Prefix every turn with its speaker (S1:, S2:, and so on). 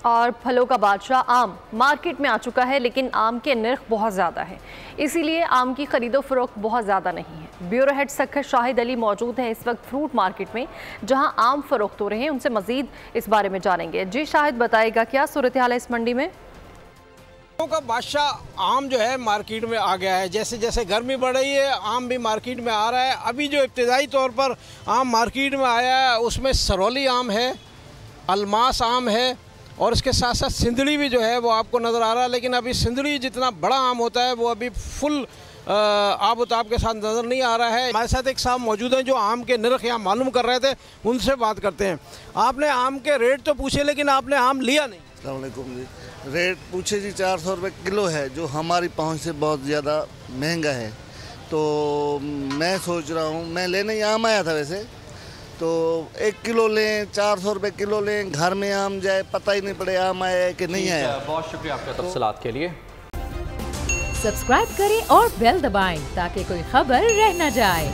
S1: और फलों का बादशाह आम मार्केट में आ चुका है, लेकिन आम के नर्ख बहुत ज़्यादा है, इसीलिए आम की खरीदो फरोख्त बहुत ज़्यादा नहीं है। ब्यूरो हेड सखर शाहिद अली मौजूद हैं इस वक्त फ्रूट मार्केट में, जहां आम फरोख्त हो रहे हैं। उनसे मजीद इस बारे में जानेंगे। जी शाहिद, बताएगा क्या सूरत हाल है इस मंडी में?
S2: का बादशाह आम जो है मार्केट में आ गया है। जैसे जैसे गर्मी बढ़ रही है, आम भी मार्केट में आ रहा है। अभी जो इब्तिदाई तौर पर आम मार्केट में आया है उसमें सरौली आम है, अलमास आम है और इसके साथ साथ सिंदड़ी भी जो है वो आपको नज़र आ रहा है। लेकिन अभी सिंदड़ी जितना बड़ा आम होता है वो अभी फुल आब-ओ-ताब के साथ नज़र नहीं आ रहा है। हमारे साथ एक साहब मौजूद हैं जो आम के नर्ख यहाँ मालूम कर रहे थे, उनसे बात करते हैं। आपने आम के रेट तो पूछे लेकिन आपने आम लिया नहीं।
S3: अस्सलाम वालेकुम जी। रेट पूछे जी 400 रुपये किलो है, जो हमारी पहुंच से बहुत ज़्यादा महंगा है। तो मैं सोच रहा हूं, मैं लेने ही आम आया था वैसे, तो 1 किलो लें, 400 रुपये किलो लें, घर में आम जाए पता ही नहीं पड़े आम आया है कि नहीं आया।
S4: बहुत शुक्रिया आपका तफसीलात के लिए।
S5: सब्सक्राइब करें और बेल दबाएं ताकि कोई खबर रह न जाए।